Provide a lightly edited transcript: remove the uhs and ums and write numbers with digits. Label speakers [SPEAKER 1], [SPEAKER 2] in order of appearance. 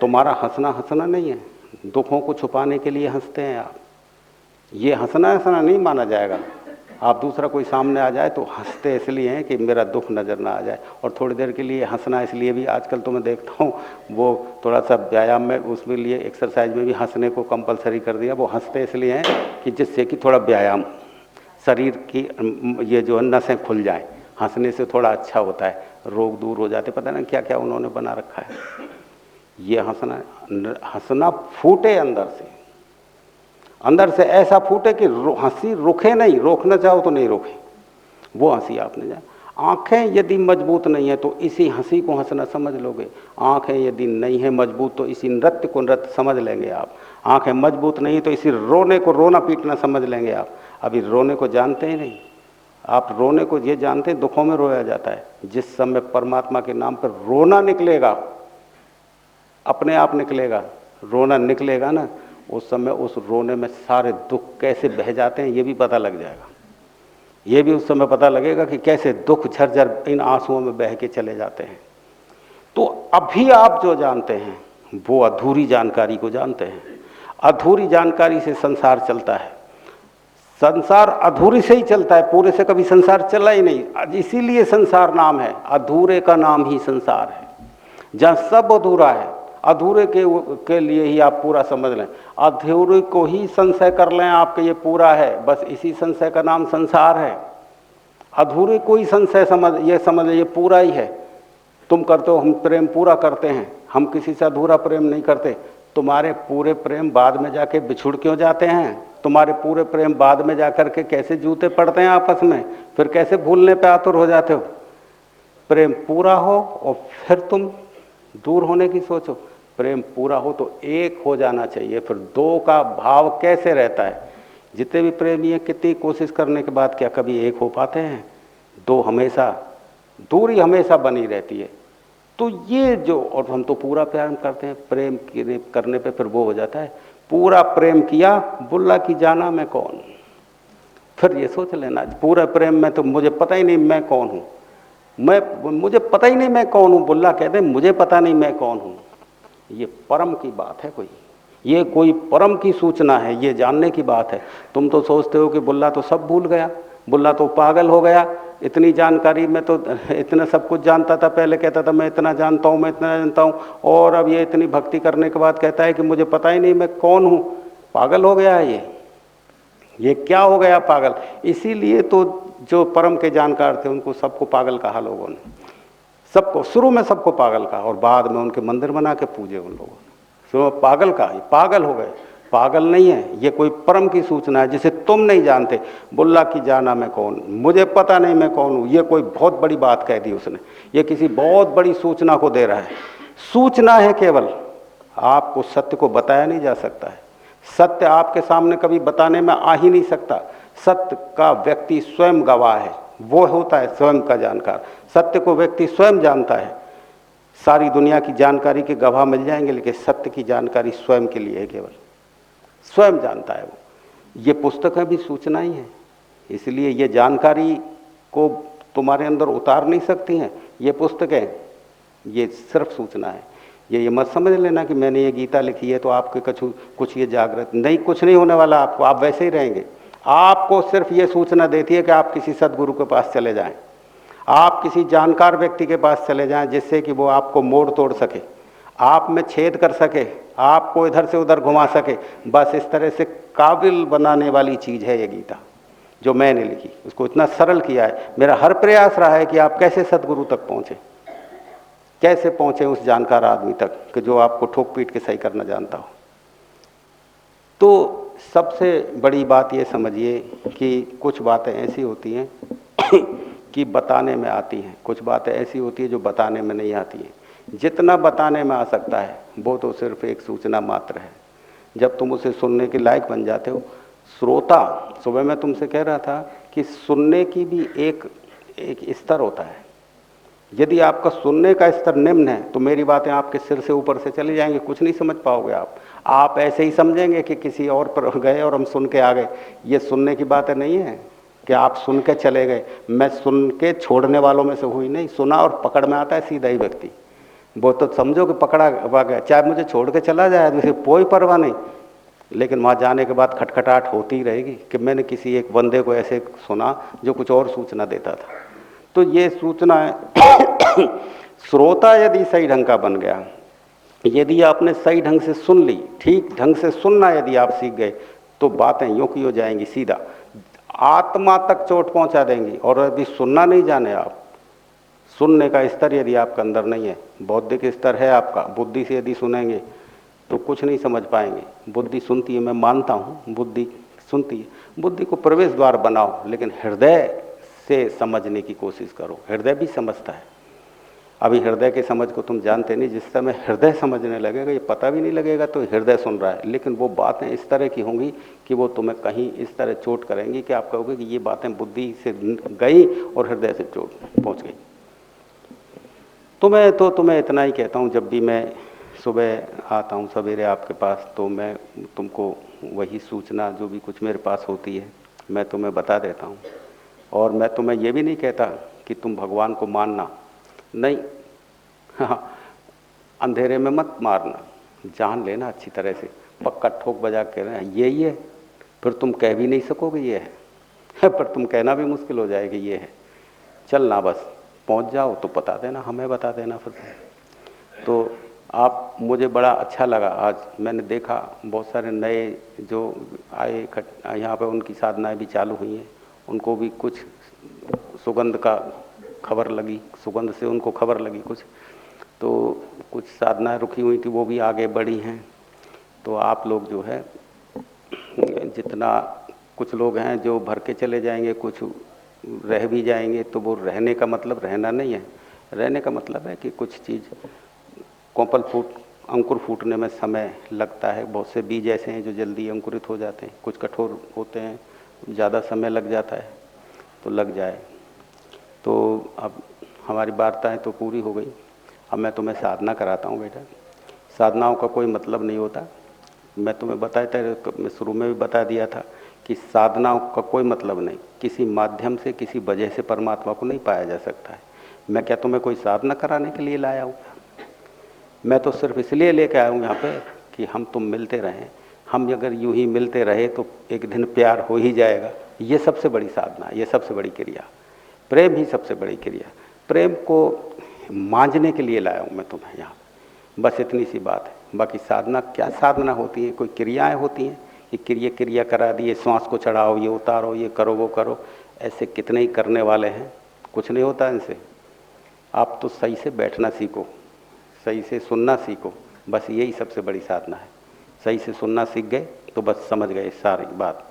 [SPEAKER 1] तुम्हारा हंसना हंसना नहीं है, दुखों को छुपाने के लिए हंसते हैं आप। ये हंसना हंसना नहीं माना जाएगा। आप दूसरा कोई सामने आ जाए तो हंसते इसलिए हैं कि मेरा दुख नज़र ना आ जाए, और थोड़ी देर के लिए हंसना इसलिए भी आजकल तो मैं देखता हूँ वो थोड़ा सा व्यायाम में उसमें लिए एक्सरसाइज में भी हंसने को कंपलसरी कर दिया। वो हंसते इसलिए हैं कि जिससे कि थोड़ा व्यायाम, शरीर की ये जो नसें खुल जाएं, हंसने से थोड़ा अच्छा होता है, रोग दूर हो जाते। पता नहीं क्या क्या उन्होंने बना रखा है। ये हंसना, हंसना फूटे अंदर से, अंदर से ऐसा फूटे कि हंसी रुके नहीं, रोकना चाहो तो नहीं रोके, वो हंसी आपने जाए। आंखें यदि मजबूत नहीं है तो इसी हंसी को हंसना समझ लोगे। आंखें यदि नहीं है मजबूत तो इसी नृत्य को नृत्य समझ लेंगे आप। आंखें मजबूत नहीं तो इसी रोने को रोना पीटना समझ लेंगे आप। अभी रोने को जानते ही नहीं आप। रोने को ये जानते हैं दुखों में रोया जाता है। जिस समय परमात्मा के नाम पर रोना निकलेगा, अपने आप निकलेगा, रोना निकलेगा ना, उस समय उस रोने में सारे दुख कैसे बह जाते हैं ये भी पता लग जाएगा। ये भी उस समय पता लगेगा कि कैसे दुख झरझर इन आंसुओं में बह के चले जाते हैं। तो अभी आप जो जानते हैं वो अधूरी जानकारी को जानते हैं। अधूरी जानकारी से संसार चलता है। संसार अधूरी से ही चलता है, पूरे से कभी संसार चला ही नहीं। इसीलिए संसार नाम है, अधूरे का नाम ही संसार है। जहाँ सब अधूरा है, अधूरे के लिए ही आप पूरा समझ लें। अधूरे को ही संशय कर लें आपके ये पूरा है, बस इसी संशय का नाम संसार है। अधूरे को ही संशय समझ ये पूरा ही है। तुम करते हो, हम प्रेम पूरा करते हैं, हम किसी से अधूरा प्रेम नहीं करते। तुम्हारे पूरे प्रेम बाद में जाके बिछुड़ क्यों जाते हैं? तुम्हारे पूरे प्रेम बाद में जाकर के कैसे जूते पड़ते हैं आपस में, फिर कैसे भूलने पे आतुर हो जाते हो? प्रेम पूरा हो और फिर तुम दूर होने की सोचो। प्रेम पूरा हो तो एक हो जाना चाहिए, फिर दो का भाव कैसे रहता है? जितने भी प्रेमी हैं कितनी कोशिश करने के बाद क्या कभी एक हो पाते हैं? दो हमेशा, दूरी हमेशा बनी रहती है। तो ये जो, और हम तो पूरा प्यार करते हैं, प्रेम करने पे फिर वो हो जाता है पूरा प्रेम किया, बुल्ला की जाना मैं कौन। फिर ये सोच लेना पूरा प्रेम में तो मुझे पता ही नहीं मैं कौन हूँ, मुझे पता ही नहीं मैं कौन हूँ। बुल्ला कहते हैं मुझे पता नहीं मैं कौन हूँ। ये परम की बात है, कोई ये कोई परम की सूचना है, ये जानने की बात है। तुम तो सोचते हो कि बुल्ला तो सब भूल गया, बुल्ला तो पागल हो गया, इतनी जानकारी में तो इतना सब कुछ जानता था, पहले कहता था मैं इतना जानता हूँ, मैं इतना जानता हूँ, और अब ये इतनी भक्ति करने के बाद कहता है कि मुझे पता ही नहीं मैं कौन हूँ। पागल हो गया है ये क्या हो गया पागल? इसीलिए तो जो परम के जानकार थे उनको सबको पागल कहा लोगों ने, सबको शुरू में सबको पागल कहा, और बाद में उनके मंदिर बना के पूजे उन लोगों ने। शुरू में पागल कहा, पागल हो गए। पागल नहीं है, ये कोई परम की सूचना है जिसे तुम नहीं जानते। बुल्ला की जाना मैं कौन, मुझे पता नहीं मैं कौन हूँ, ये कोई बहुत बड़ी बात कह दी उसने। ये किसी बहुत बड़ी सूचना को दे रहा है। सूचना है केवल, आपको सत्य को बताया नहीं जा सकता है। सत्य आपके सामने कभी बताने में आ ही नहीं सकता। सत्य का व्यक्ति स्वयं गवाह है, वो होता है स्वयं का जानकार। सत्य को व्यक्ति स्वयं जानता है। सारी दुनिया की जानकारी के गवाह मिल जाएंगे, लेकिन सत्य की जानकारी स्वयं के लिए है, केवल स्वयं जानता है वो। ये पुस्तकें भी सूचना ही है, इसलिए ये जानकारी को तुम्हारे अंदर उतार नहीं सकती हैं। ये पुस्तकें, ये सिर्फ सूचना है। ये मत समझ लेना कि मैंने ये गीता लिखी है तो आपके कुछ ये जागृत नहीं, कुछ नहीं होने वाला आपको, आप वैसे ही रहेंगे। आपको सिर्फ ये सूचना देती है कि आप किसी सदगुरु के पास चले जाएं, आप किसी जानकार व्यक्ति के पास चले जाएं, जिससे कि वो आपको मोड़ तोड़ सके, आप में छेद कर सके, आपको इधर से उधर घुमा सके। बस इस तरह से काबिल बनाने वाली चीज़ है ये गीता जो मैंने लिखी। उसको इतना सरल किया है। मेरा हर प्रयास रहा है कि आप कैसे सदगुरु तक पहुँचे, कैसे पहुँचे उस जानकार आदमी तक कि जो आपको ठोक पीट के सही करना जानता हो। तो सबसे बड़ी बात ये समझिए कि कुछ बातें ऐसी होती हैं कि बताने में आती हैं, कुछ बातें ऐसी होती है जो बताने में नहीं आती हैं। जितना बताने में आ सकता है वो तो सिर्फ एक सूचना मात्र है। जब तुम उसे सुनने के लायक बन जाते हो, श्रोता, सुबह मैं तुमसे कह रहा था कि सुनने की भी एक स्तर होता है। यदि आपका सुनने का स्तर निम्न है तो मेरी बातें आपके सिर से ऊपर से चली जाएंगी, कुछ नहीं समझ पाओगे आप ऐसे ही समझेंगे कि किसी और पर गए और हम सुन के आ गए। ये सुनने की बातें नहीं है कि आप सुन के चले गए। मैं सुन के छोड़ने वालों में से हुई नहीं, सुना और पकड़ में आता है सीधा ही व्यक्ति। वो तो समझो कि पकड़ा हुआ गया, चाहे मुझे छोड़ के चला जाए मुझे कोई परवाह नहीं, लेकिन वहाँ जाने के बाद खटखटाहट होती ही रहेगी कि मैंने किसी एक बंदे को ऐसे सुना जो कुछ और सूचना देता था। तो ये सूचना है श्रोता यदि सही ढंग का बन गया, यदि आपने सही ढंग से सुन ली, ठीक ढंग से सुनना यदि आप सीख गए, तो बातें यूं की हो जाएंगी, सीधा आत्मा तक चोट पहुंचा देंगी। और यदि सुनना नहीं जाने आप, सुनने का स्तर यदि आपके अंदर नहीं है, बौद्धिक स्तर है आपका, बुद्धि से यदि सुनेंगे तो कुछ नहीं समझ पाएंगे। बुद्धि सुनती है, मैं मानता हूँ बुद्धि सुनती है, बुद्धि को प्रवेश द्वार बनाओ, लेकिन हृदय से समझने की कोशिश करो। हृदय भी समझता है। अभी हृदय के समझ को तुम जानते नहीं, जिस समय हृदय समझने लगेगा, ये पता भी नहीं लगेगा तो हृदय सुन रहा है, लेकिन वो बातें इस तरह की होंगी कि वो तुम्हें कहीं इस तरह चोट करेंगी कि आप कहोगे कि ये बातें बुद्धि से गई और हृदय से चोट पहुँच गई। तो तुम्हें इतना ही कहता हूँ, जब भी मैं सुबह आता हूँ सवेरे आपके पास, तो मैं तुमको वही सूचना जो भी कुछ मेरे पास होती है मैं तुम्हें बता देता हूँ। और मैं तुम्हें ये भी नहीं कहता कि तुम भगवान को मानना नहीं, हाँ, अंधेरे में मत मारना, जान लेना अच्छी तरह से, पक्का ठोक बजा के कहना यही है, फिर तुम कह भी नहीं सकोगे ये है पर तुम कहना भी मुश्किल हो जाएगा ये है। चलना बस, पहुंच जाओ तो बता देना, हमें बता देना फिर। तो आप, मुझे बड़ा अच्छा लगा, आज मैंने देखा बहुत सारे नए जो आए यहाँ पर, उनकी साधनाएं भी चालू हुई हैं, उनको भी कुछ सुगंध का खबर लगी, सुगंध से उनको खबर लगी कुछ, तो कुछ साधनाएं रुकी हुई थी वो भी आगे बढ़ी हैं। तो आप लोग जो है जितना, कुछ लोग हैं जो भर के चले जाएंगे, कुछ रह भी जाएंगे, तो वो रहने का मतलब रहना नहीं है। रहने का मतलब है कि कुछ चीज़ कोपल अंकुर फूटने में समय लगता है। बहुत से बीज ऐसे हैं जो जल्दी अंकुरित हो जाते हैं, कुछ कठोर होते हैं, ज़्यादा समय लग जाता है, तो लग जाए। तो अब हमारी वार्ताएं तो पूरी हो गई, अब मैं तुम्हें साधना कराता हूँ बेटा। साधनाओं का कोई मतलब नहीं होता, मैं तुम्हें बताया था, मैं शुरू में भी बता दिया था कि साधनाओं का कोई मतलब नहीं, किसी माध्यम से किसी वजह से परमात्मा को नहीं पाया जा सकता है। मैं क्या तुम्हें कोई साधना कराने के लिए लाया हूँ? मैं तो सिर्फ इसलिए लेके आया हूँ यहाँ पे कि हम तुम मिलते रहें। हम अगर यूं ही मिलते रहे तो एक दिन प्यार हो ही जाएगा। ये सबसे बड़ी साधना, ये सबसे बड़ी क्रिया, प्रेम ही सबसे बड़ी क्रिया। प्रेम को मांझने के लिए लाया हूँ मैं तुम्हें यहाँ, बस इतनी सी बात है। बाकी साधना क्या साधना होती है? कोई क्रियाएं होती हैं कि क्रिया करा दिए, श्वास को चढ़ाओ, ये उतारो, ये करो, वो करो, ऐसे कितने ही करने वाले हैं, कुछ नहीं होता इनसे। आप तो सही से बैठना सीखो, सही से सुनना सीखो, बस यही सबसे बड़ी साधना है। सही से सुनना सीख गए तो बस समझ गए सारी बात।